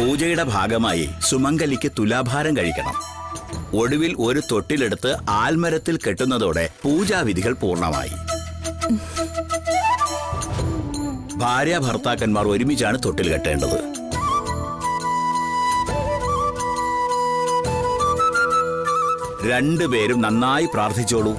പൂജയുടെ ഭാഗമായി സുമംഗലിക്ക് തുലാഭാരം കഴിക്കണം. ഒടുവിൽ ഒരു തൊട്ടിലെടുത്ത് ആൽമരത്തിൽ കെട്ടുന്നതോടെ പൂജാവിധികൾ പൂർണ്ണമായി. ഭാര്യ ഭർത്താക്കന്മാർ ഒരുമിച്ചാണ് തൊട്ടിൽ കെട്ടേണ്ടത്. രണ്ടുപേരും നന്നായി പ്രാർത്ഥിച്ചോളൂ.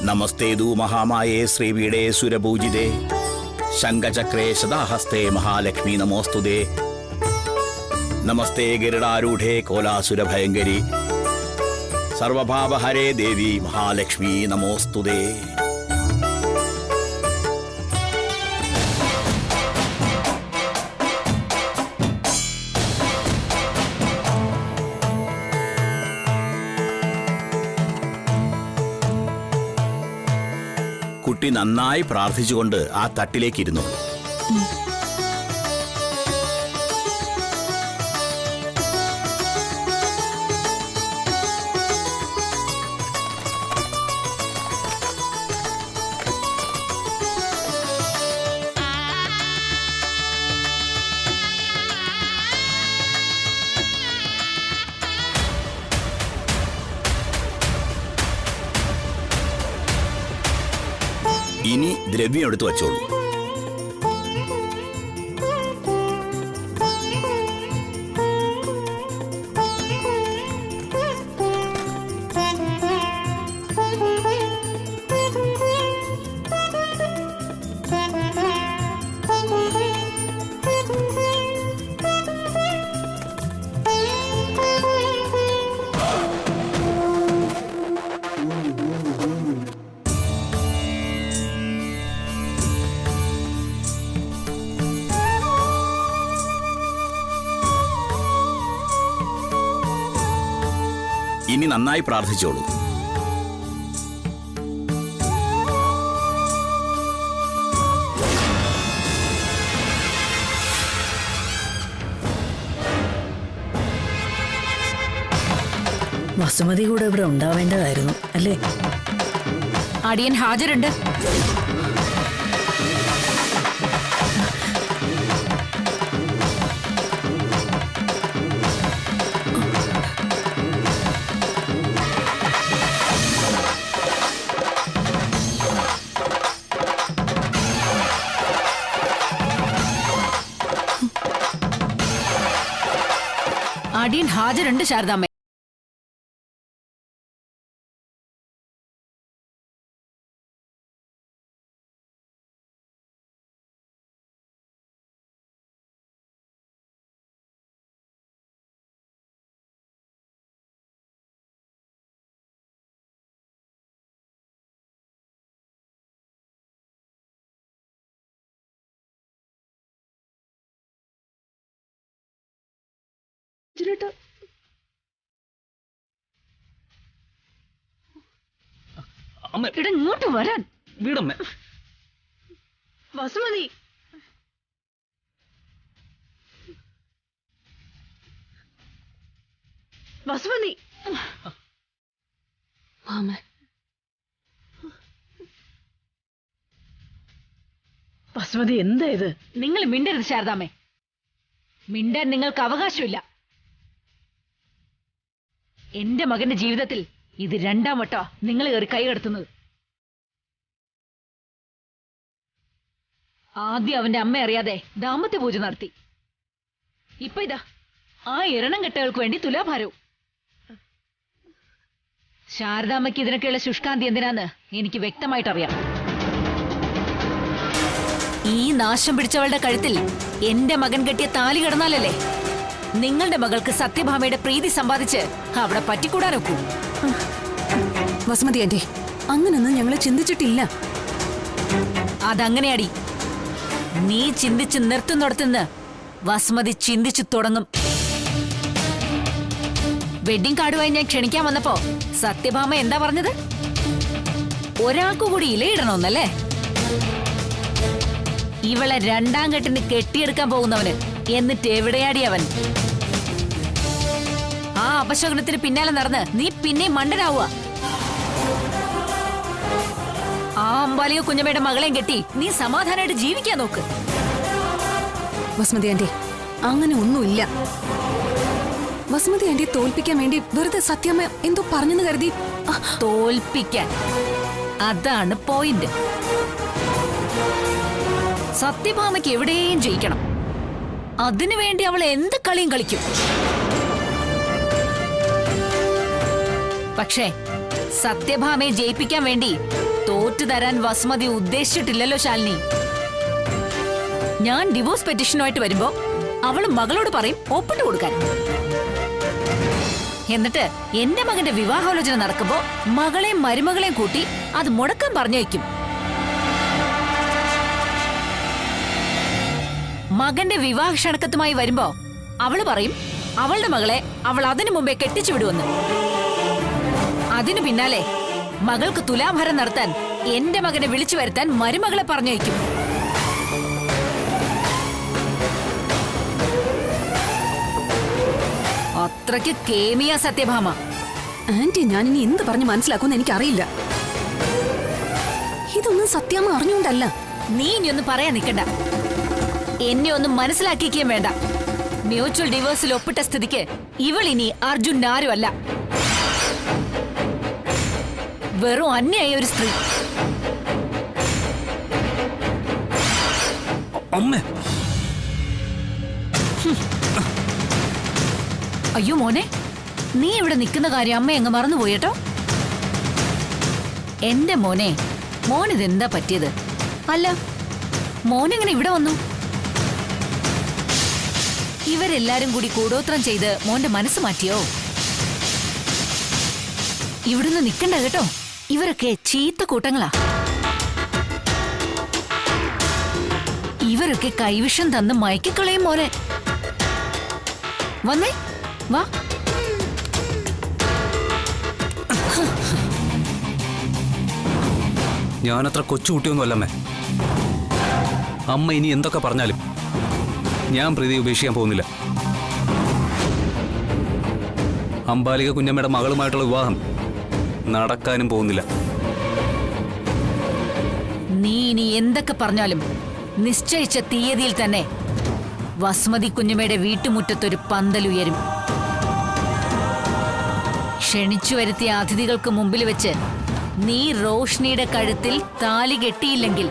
നമസ്തേതു മഹാമായേ ശ്രീപീഠേ സുരപൂജിതേ ശംഖചക്രേ സദാഹസ്തേ മഹാലക്ഷ്മി നമോസ്തുതേ. നമസ്തേ ഗരുഡാരൂഢേ കോലാസുരഭയങ്കരി സർവഭാവഹരേ ദേവി മഹാലക്ഷ്മി നമോസ്തുതേ. കുട്ടി നന്നായി പ്രാർത്ഥിച്ചുകൊണ്ട് ആ തട്ടിലേക്കിരുന്നു. ഇനി ദ്രവ്യം എടുത്തു വച്ചോളൂ. ഇനി നന്നായി പ്രാർത്ഥിച്ചോളൂ. വസുമതി കൂടെ ഇവിടെ ഉണ്ടാവേണ്ടതായിരുന്നു അല്ലേ? അടിയൻ ഹാജരുണ്ട്. അടിയൻ ഹാജരുണ്ട് ശാരദാമ്മ. ഇങ്ങോട്ട് വരാൻ വീടമ്മ. വസുമതി, വസുമതി, വസുമതി എന്താ ഇത്? നിങ്ങൾ മിണ്ടരുത് ശാരദാമ്മേ. മിണ്ടാൻ നിങ്ങൾക്ക് അവകാശമില്ല. എന്റെ മകന്റെ ജീവിതത്തിൽ ഇത് രണ്ടാം വട്ടാ നിങ്ങൾ കയറി കൈകടത്തുന്നത്. ആദ്യം അവന്റെ അമ്മ അറിയാതെ ദാമ്പത്യ പൂജ നടത്തി. ഇപ്പൊ ഇതാ ആ ഇരണം കെട്ടകൾക്ക് വേണ്ടി തുലാഭാരവും. ശാരദാമ്മയ്ക്ക് ഇതിനൊക്കെയുള്ള ശുഷ്കാന്തി എന്തിനാന്ന് എനിക്ക് വ്യക്തമായിട്ടറിയാം. ഈ നാശം പിടിച്ചവളുടെ കഴുത്തിൽ എന്റെ മകൻ കെട്ടിയ താലി കിടന്നാലല്ലേ നിങ്ങളുടെ മകൾക്ക് സത്യഭാമയുടെ പ്രീതി സമ്പാദിച്ച് അവിടെ പറ്റിക്കൂടാനൊക്കൂ. വസുമതി ആന്റി, അങ്ങനൊന്നും ഞങ്ങൾ ചിന്തിച്ചിട്ടില്ല. അതങ്ങനെയാടി. നീ ചിന്തിച്ച് നിർത്തുന്നിടത്തുനിന്ന് വസുമതി ചിന്തിച്ചു തുടങ്ങും. വെഡിങ് കാർഡുമായി ഞാൻ ക്ഷണിക്കാൻ വന്നപ്പോ സത്യഭാമ എന്താ പറഞ്ഞത്? ഒരാൾക്കു കൂടി ഇലയിടണമെന്നല്ലേ? ഇവളെ രണ്ടാം കെട്ടിന് കെട്ടിയെടുക്കാൻ പോകുന്നവന് എന്നിട്ട് എവിടെയാടി അവൻ? ആ അപശകുനത്തിന് പിന്നാലെ നടന്ന് നീ പിന്നെ മണ്ടനാവുക. ആ അമ്പാലിക കുഞ്ഞമ്മയുടെ മകളെയും കെട്ടി നീ സമാധാനമായിട്ട് ജീവിക്കാൻ നോക്ക്. വസുമതി ആന്റി, അങ്ങനെ ഒന്നുമില്ല. വസുമതി ആന്റി തോൽപ്പിക്കാൻ വേണ്ടി വെറുതെ സത്യമ്മ എന്തോ പറഞ്ഞെന്ന് കരുതി. തോൽപ്പിക്കാൻ, അതാണ് പോയിന്റ്. സത്യഭാമയ്ക്ക് എവിടെയും ജയിക്കണം. അതിനുവേണ്ടി അവൾ എന്ത് കളിയും കളിക്കും. പക്ഷേ സത്യഭാമയെ ജയിപ്പിക്കാൻ വേണ്ടി തോറ്റു തരാൻ വസുമതി ഉദ്ദേശിച്ചിട്ടില്ലല്ലോ ശാലിനി. ഞാൻ ഡിവോഴ്സ് പെറ്റീഷനുമായിട്ട് വരുമ്പോ അവള് മകളോട് പറയും ഒപ്പിട്ട് കൊടുക്കാൻ. എന്നിട്ട് എന്റെ മകന്റെ വിവാഹാലോചന നടക്കുമ്പോ മകളെയും മരുമകളെയും കൂട്ടി അത് മുടക്കാൻ പറഞ്ഞു വയ്ക്കും. മകന്റെ വിവാഹ ക്ഷണക്കത്തുമായി വരുമ്പോ അവള് പറയും അവളുടെ മകളെ അവൾ അതിനു മുമ്പേ കെട്ടിച്ചു വിടുവെന്ന്. അതിനു പിന്നാലെ മകൾക്ക് തുലാഭാരം നടത്താൻ എന്റെ മകനെ വിളിച്ചു വരുത്താൻ മരുമകളെ പറഞ്ഞു വയ്ക്കും. അത്രയ്ക്ക് കേമിയ സത്യഭാമ. ആന്റി, ഞാനിനി എന്ത് പറഞ്ഞ് മനസ്സിലാക്കുമെന്ന് എനിക്കറിയില്ല. ഇതൊന്നും സത്യമ്മ അറിഞ്ഞുകൊണ്ടല്ല. നീ ഇനിയൊന്നും പറയാൻ നിൽക്കണ്ട. എന്നെ ഒന്നും മനസ്സിലാക്കിക്കുകയും വേണ്ട. മ്യൂച്വൽ ഡിവോഴ്സിൽ ഒപ്പിട്ട സ്ഥിതിക്ക് ഇവൾ ഇനി അർജുൻ ആരുമല്ല, വെറും അന്യായ ഒരു സ്ത്രീ. അയ്യോ മോനെ, നീ ഇവിടെ നിൽക്കുന്ന കാര്യം അമ്മ അങ്ങ് മറന്നുപോയിട്ടോ. എന്റെ മോനെ, മോനിതെന്താ പറ്റിയത്? അല്ല, മോനെങ്ങനെ ഇവിടെ വന്നു? ഇവരെല്ലാരും കൂടി കൂടോത്രം ചെയ്ത് മോന്റെ മനസ്സ് മാറ്റിയോ? ഇവിടുന്ന് നിക്കണ്ട കേട്ടോ, ഇവരൊക്കെ ചീത്ത കൂട്ടങ്ങളാ. ഇവരൊക്കെ കൈവിഷം തന്ന് മയക്കിക്കളയും മോനെ. വന്നേ, വാ. ഞാനത്ര കൊച്ചുകുട്ടിയൊന്നുമല്ലമ്മേ. അമ്മ ഇനി എന്തൊക്കെ പറഞ്ഞാലും ഞാൻ പ്രീതി ഉപേക്ഷിക്കാൻ പോകുന്നില്ല. അമ്പാലിക കുഞ്ഞമ്മയുടെ മകളുമായിട്ടുള്ള വിവാഹം നടക്കാനും പോകുന്നില്ല. നീ ഇനി എന്തൊക്കെ പറഞ്ഞാലും നിശ്ചയിച്ച തീയതിയിൽ തന്നെ വസുമതി കുഞ്ഞമ്മയുടെ വീട്ടുമുറ്റത്തൊരു പന്തലുയരും. ക്ഷണിച്ചു വരുത്തിയ അതിഥികൾക്ക് മുമ്പിൽ വെച്ച് നീ റോഷ്നിയുടെ കഴുത്തിൽ താലി കെട്ടിയില്ലെങ്കിൽ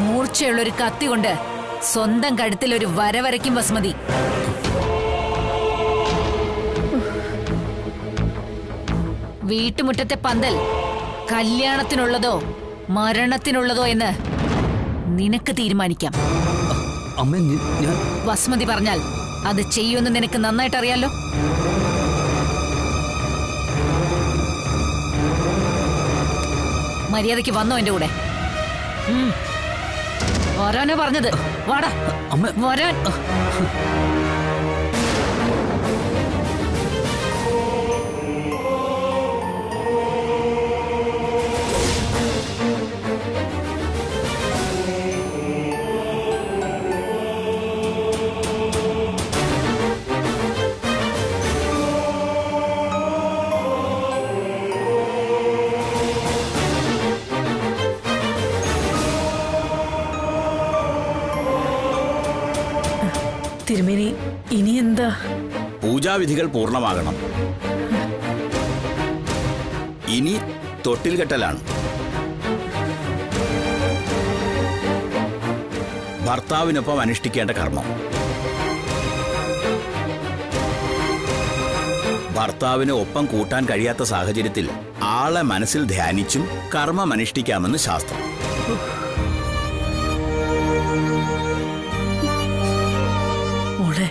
മൂർച്ചയുള്ളൊരു കത്തി കൊണ്ട് സ്വന്തം കഴുത്തിൽ ഒരു വര വരയ്ക്കും വസുമതി. വീട്ടുമുറ്റത്തെ പന്തൽ കല്യാണത്തിനുള്ളതോ മരണത്തിനുള്ളതോ എന്ന് നിനക്ക് തീരുമാനിക്കാം. അമ്മ, ഞാൻ വസുമതി പറഞ്ഞാൽ അത് ചെയ്യുമെന്ന് നിനക്ക് നന്നായിട്ട് അറിയാലോ. മര്യാദയ്ക്ക് വന്നോ എന്റെ കൂടെ? വരാനോ പറഞ്ഞത്? വാടാ അമ്മ. വരാൻ. തിരുമേനി, ഇനി എന്താ? പൂജാവിധികൾ പൂർണ്ണമാകണം. ഇനി തൊട്ടിൽ കെട്ടലാണ്. ഭർത്താവിനൊപ്പം അനുഷ്ഠിക്കേണ്ട കർമ്മം. ഭർത്താവിന് ഒപ്പം കൂട്ടാൻ കഴിയാത്ത സാഹചര്യത്തിൽ ആളെ മനസ്സിൽ ധ്യാനിച്ചും കർമ്മം അനുഷ്ഠിക്കാമെന്ന് ശാസ്ത്രം. മോളെ,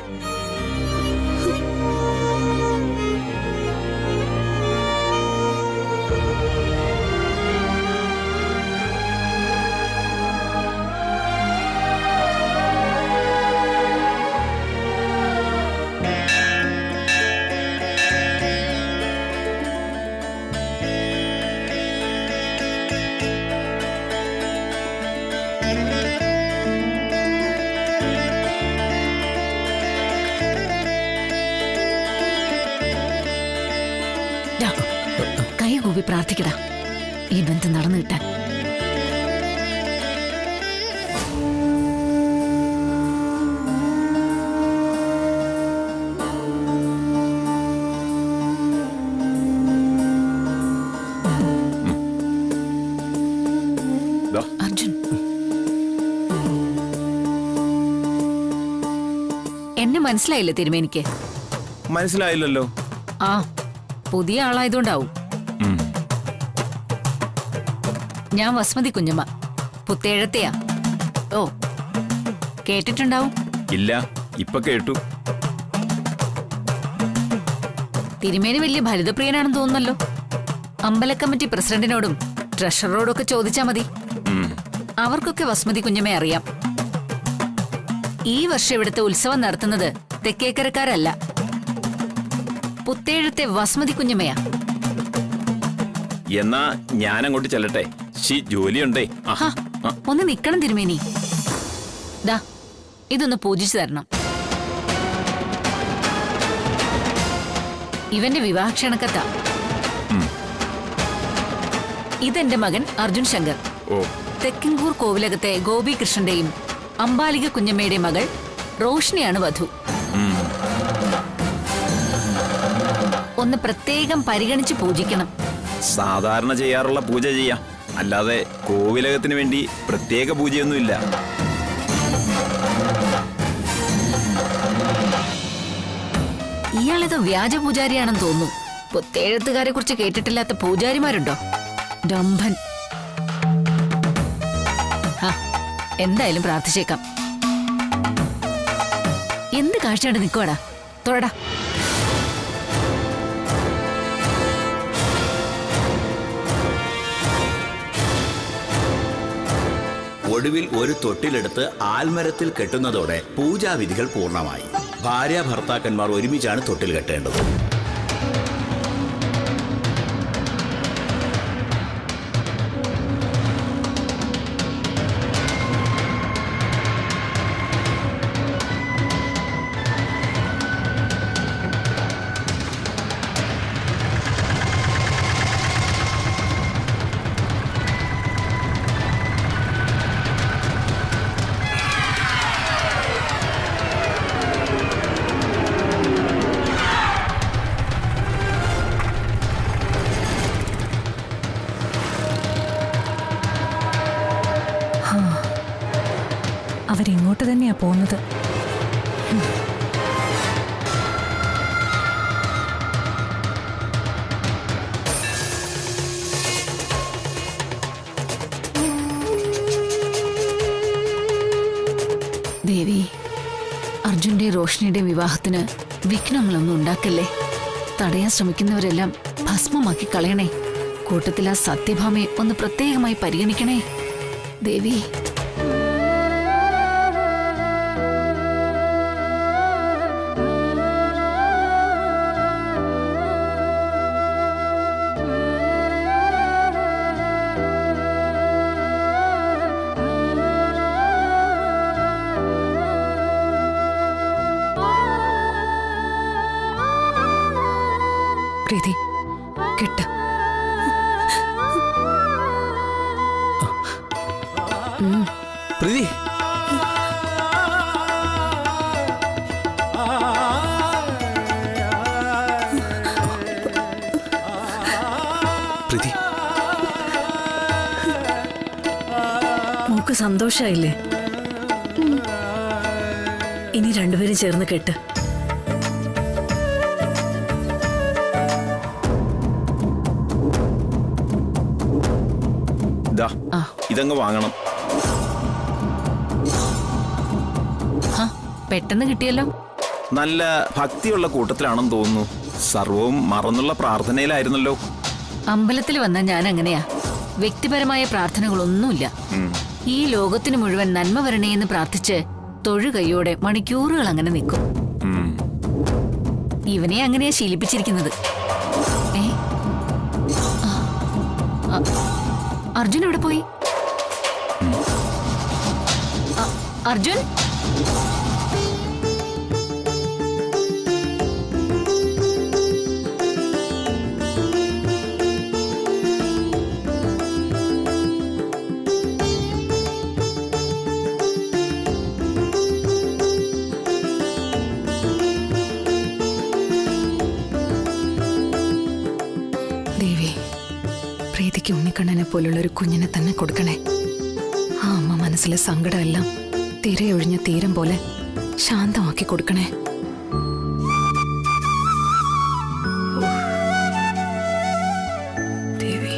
പോയി പ്രാർത്ഥിക്കടാ ഈ ബന്ധം നടന്നു കിട്ടാൻ. അർജുൻ, എന്നെ മനസ്സിലായില്ലേ തിരുമേനിക്ക്? മനസ്സിലായില്ലല്ലോ. ആ, പുതിയ ആളായതുകൊണ്ടാവും. ഞാൻ വസുമതി കുഞ്ഞമ്മ, പുത്തേഴത്തെയാ. ഓ, കേട്ടിട്ടുണ്ടാവും. ഇല്ല, ഇപ്പൊ കേട്ടു. തിരുമേനി വലിയ ഭരിതപ്രിയനാണെന്ന് തോന്നുന്നല്ലോ. അമ്പല കമ്മിറ്റി പ്രസിഡന്റിനോടും ട്രഷററോടും ഒക്കെ ചോദിച്ചാ മതി. അവർക്കൊക്കെ വസുമതി കുഞ്ഞമ്മയെ അറിയാം. ഈ വർഷം ഇവിടുത്തെ ഉത്സവം നടത്തുന്നത് തെക്കേക്കരക്കാരല്ല, പുത്തേഴത്തെ വസുമതി കുഞ്ഞമ്മയാ. എന്നാ ഞാൻ അങ്ങോട്ട് ചെല്ലട്ടെ, ജോലിയുണ്ടേ. ഒന്ന് നിക്കണം തിരുമേനി. ദാ ഇതൊന്ന് പൂജിച്ചു തരണം. ഇവന്റെ വിവാഹ ക്ഷണക്കത്താ. ഇതെന്റെ മകൻ അർജുൻ ശങ്കർ. തെക്കിൻകൂർ കോവിലകത്തെ ഗോപികൃഷ്ണന്റെയും അംബാലിക കുഞ്ഞമ്മയുടെ മകൾ റോഷ്നിയാണ് വധു. ഒന്ന് പ്രത്യേകം പരിഗണിച്ച് പൂജിക്കണം. സാധാരണ ചെയ്യാറുള്ള പൂജ ചെയ്യാം, അല്ലാതെ കോവിലകത്തിന് വേണ്ടി പ്രത്യേക പൂജയൊന്നുമില്ല. ഇയാളിത് വ്യാജ പൂജാരിയാണെന്ന് തോന്നുന്നു. പുത്തേഴത്തുകാരെ കുറിച്ച് കേട്ടിട്ടില്ലാത്ത പൂജാരിമാരുണ്ടോ? ഡംഭൻ. എന്തായാലും പ്രാർത്ഥിച്ചേക്കാം. എന്ത് കാഴ്ചയായിട്ട് നിൽക്കുവാടാ? തൊഴടാ. ഒടുവിൽ ഒരു തൊട്ടിലെടുത്ത് ആൽമരത്തിൽ കെട്ടുന്നതോടെ പൂജാവിധികൾ പൂർണ്ണമായി. ഭാര്യ ഭർത്താക്കന്മാർ ഒരുമിച്ചാണ് തൊട്ടിൽ കെട്ടേണ്ടത്. അവരിങ്ങോട്ട് തന്നെയാ പോകുന്നത്. ദേവി, അർജുന്റെ റോഷ്നിയുടെ വിവാഹത്തിന് വിഘ്നങ്ങളൊന്നും ഉണ്ടാക്കല്ലേ. തടയാൻ ശ്രമിക്കുന്നവരെല്ലാം ഭസ്മമാക്കി കളയണേ. കൂട്ടത്തിൽ ആ സത്യഭാമയെ ഒന്ന് പ്രത്യേകമായി പരിഗണിക്കണേ ദേവി. പ്രീതി, കെട്ട്. പ്രീതി, പ്രീതി, മോക്ക് സന്തോഷായില്ലേ? ഇനി രണ്ടുപേരും ചേർന്ന് കെട്ട്. ഇതങ്ങ് വാങ്ങണം. പെട്ടെന്ന് കിട്ടിയല്ലോ. നല്ല ഭക്തിയുള്ള കൂട്ടത്തിലാണെന്ന് തോന്നുന്നു. സർവവും മറന്നുള്ള പ്രാർത്ഥനയിലായിരുന്നല്ലോ. അമ്പലത്തിൽ വന്ന ഞാൻ അങ്ങനെയാ. വ്യക്തിപരമായ പ്രാർത്ഥനകളൊന്നുമില്ല. ഈ ലോകത്തിന് മുഴുവൻ നന്മ വരണേന്ന് പ്രാർത്ഥിച്ച് തൊഴുകൈയോടെ മണിക്കൂറുകൾ അങ്ങനെ നിൽക്കും. ഇവനെ അങ്ങനെയാ ശീലിപ്പിച്ചിരിക്കുന്നത്. അർജുൻ എവിടെ പോയി? അർജുൻ, പോലുള്ള ഒരു കുഞ്ഞിനെ തന്നെ കൊടുക്കണേ. ആ അമ്മ മനസ്സിലെ സങ്കടമെല്ലാം തിരയൊഴിഞ്ഞ തീരം പോലെ ശാന്തമാക്കി കൊടുക്കണേ. ദേവി,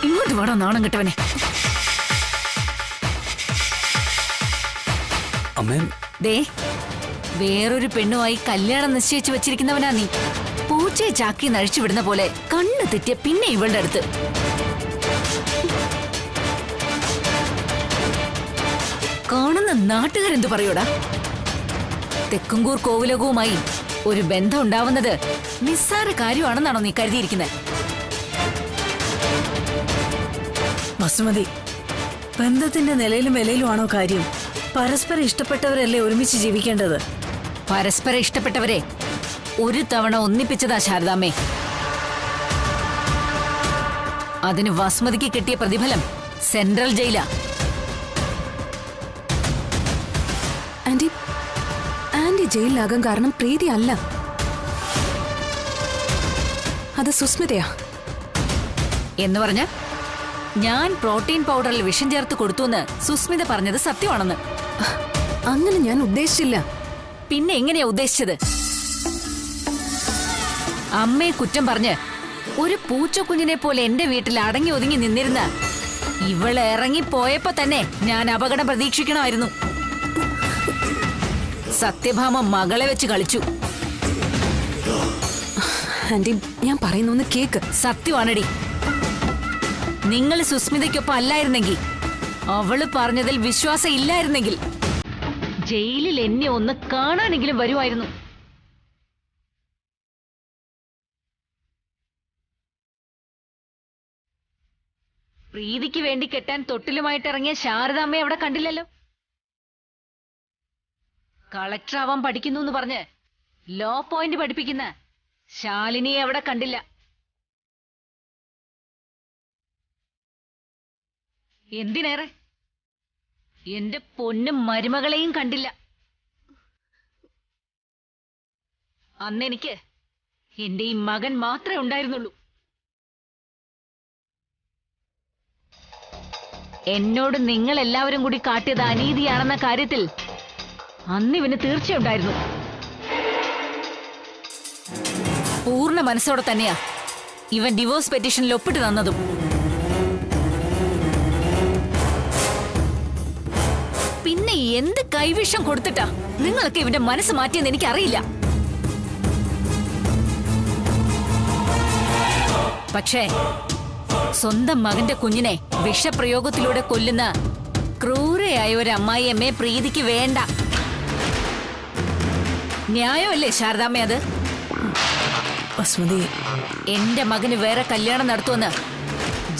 ഇങ്ങോട്ട് വേണം നാണം കിട്ടവനെ. അമ്മേ, ദേ, വേറൊരു പെണ്ണുമായി കല്യാണം നിശ്ചയിച്ചു വെച്ചിരിക്കുന്നവനാ നീ. പൂച്ചയെ ചാക്കി നഴിച്ചു വിടുന്ന പോലെ കണ്ണ് തെറ്റിയ പിന്നെ ഇവളുടെ അടുത്ത്. കാണുന്ന നാട്ടുകാരെന്തു പറയൂടാ? തെക്കുംകൂർ കോവിലകവുമായി ഒരു ബന്ധം ഉണ്ടാവുന്നത് നിസ്സാര കാര്യമാണെന്നാണോ നീ കരുതിയിരിക്കുന്നത്? വസുമതി, ബന്ധത്തിന്റെ നിലയിലും വിലയിലുമാണോ കാര്യം? പരസ്പരം ഇഷ്ടപ്പെട്ടവരല്ലേ ഒരുമിച്ച് ജീവിക്കേണ്ടത്? പരസ്പരം ഇഷ്ടപ്പെട്ടവരെ ഒരു തവണ ഒന്നിപ്പിച്ചതാ ശാരദാമ്മേ. അതിന് വസുമതിക്ക് കിട്ടിയ പ്രതിഫലം സെൻട്രൽ ജയിലാ. ആന്റി, ആന്റി ജയിലിലാകാൻ കാരണം പ്രീതി അല്ല, അത് സുസ്മിതയാ. എന്ന് പറഞ്ഞ ഞാൻ പ്രോട്ടീൻ പൗഡറിൽ വിഷം ചേർത്ത് കൊടുത്തുവെന്ന് സുസ്മിത പറഞ്ഞത് സത്യമാണെന്ന്. അങ്ങനെ ഞാൻ ഉദ്ദേശിച്ചില്ല. പിന്നെ എങ്ങനെയാ ഉദ്ദേശിച്ചത്? അമ്മയെ കുറ്റം പറഞ്ഞ് ഒരു പൂച്ചക്കുഞ്ഞിനെ പോലെ എന്റെ വീട്ടിൽ അടങ്ങി ഒതുങ്ങി നിന്നിരുന്ന ഇവള് ഇറങ്ങിപ്പോയപ്പോ തന്നെ ഞാൻ അപകടം പ്രതീക്ഷിക്കണമായിരുന്നു. സത്യഭാമ മകളെ വെച്ച് കളിച്ചു. ആന്റി, ഞാൻ പറയുന്നൊന്ന് കേക്ക്. സത്യമാണടി. നിങ്ങൾ സുസ്മിതയ്ക്കൊപ്പം അല്ലായിരുന്നെങ്കിൽ, അവള് പറഞ്ഞതിൽ വിശ്വാസം ഇല്ലായിരുന്നെങ്കിൽ, ജയിലിൽ എന്നെ ഒന്ന് കാണാനെങ്കിലും വരുമായിരുന്നു. പ്രീതിക്ക് വേണ്ടി കെട്ടാൻ തൊട്ടിലുമായിട്ട് ഇറങ്ങിയ ശാരദാമ്മയെ അവിടെ കണ്ടില്ലല്ലോ. കളക്ടർ ആവാൻ പഠിക്കുന്നു എന്ന് പറഞ്ഞ് ലോ പോയിന്റ് പഠിപ്പിക്കുന്ന ശാലിനിയെ അവിടെ കണ്ടില്ല. എന്തിനേറെ എന്റെ പൊന്നും മരുമകളെയും കണ്ടില്ല. അന്നെനിക്ക് എന്റെ ഈ മകൻ മാത്രമേ ഉണ്ടായിരുന്നുള്ളൂ. എന്നോട് നിങ്ങൾ എല്ലാവരും കൂടി കാട്ടിയത് അനീതിയാണെന്ന കാര്യത്തിൽ അന്നിവന് തീർച്ചയുണ്ടായിരുന്നു. പൂർണ്ണ മനസ്സോടെ തന്നെയാ ഇവൻ ഡിവോഴ്സ് പെറ്റീഷനിൽ ഒപ്പിട്ട് തന്നതും. പിന്നെ എന്ത് കൈവിഷം കൊടുത്തിട്ടാ നിങ്ങൾക്ക് ഇവന്റെ മനസ്സ് മാറ്റിയെന്ന് എനിക്കറിയില്ല. പക്ഷേ സ്വന്തം മകന്റെ കുഞ്ഞിനെ വിഷപ്രയോഗത്തിലൂടെ കൊല്ലുന്ന ക്രൂരയായ ഒരു അമ്മായിയമ്മയെ പ്രീതിക്ക് വേണ്ട. ന്യായമല്ലേ ശാരദാമ്മ അത്? വസുമതി, എന്റെ മകന് വേറെ കല്യാണം നടത്തുമെന്ന്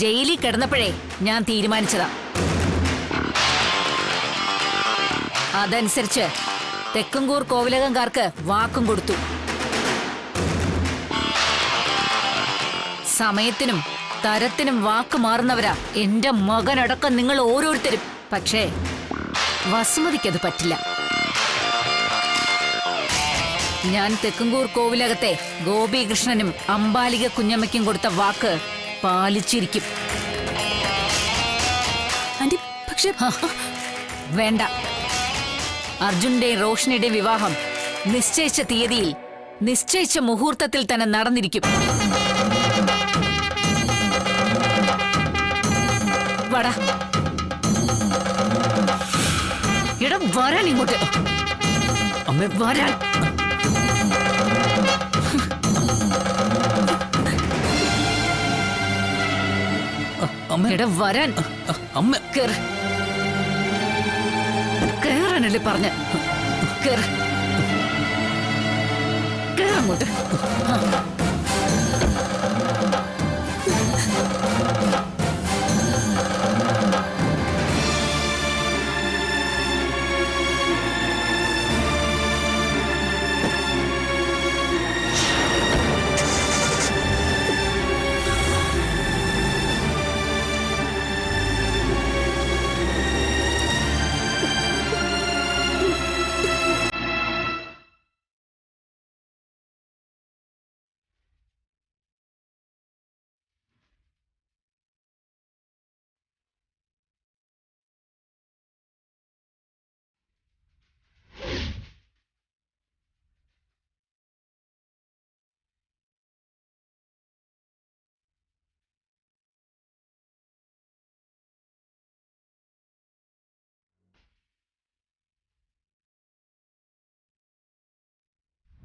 ജയിലിൽ കിടന്നപ്പോഴേ ഞാൻ തീരുമാനിച്ചതാ. അതനുസരിച്ച് തെക്കുംകൂർ കോവിലകംകാർക്ക് വാക്കും കൊടുത്തു. സമയത്തിനും തരത്തിനും വാക്ക് മാറുന്നവരാ എന്റെ മകനടക്കം നിങ്ങൾ ഓരോരുത്തരും. പക്ഷേ വസുമതിക്കത് പറ്റില്ല. ഞാൻ തെക്കുംകൂർ കോവിലകത്തെ ഗോപികൃഷ്ണനും അമ്പാലിക കുഞ്ഞമ്മയ്ക്കും കൊടുത്ത വാക്ക് പാലിച്ചിരിക്കും. ആന്റി, പക്ഷേ വേണ്ട. അർജുന്റെ റോഷനിയുടെ വിവാഹം നിശ്ചയിച്ച തീയതിയിൽ നിശ്ചയിച്ച മുഹൂർത്തത്തിൽ തന്നെ നടന്നിരിക്കും. വടാ, ഇട വരാൻ ഇങ്ങോട്ട്. അമ്മേ, വരാൻ. അമ്മ, ഇട വരാൻ. അമ്മ, കേറ്. കേറാനല്ലേ പറഞ്ഞ? കേറ്. കേറങ്ങോട്ട്.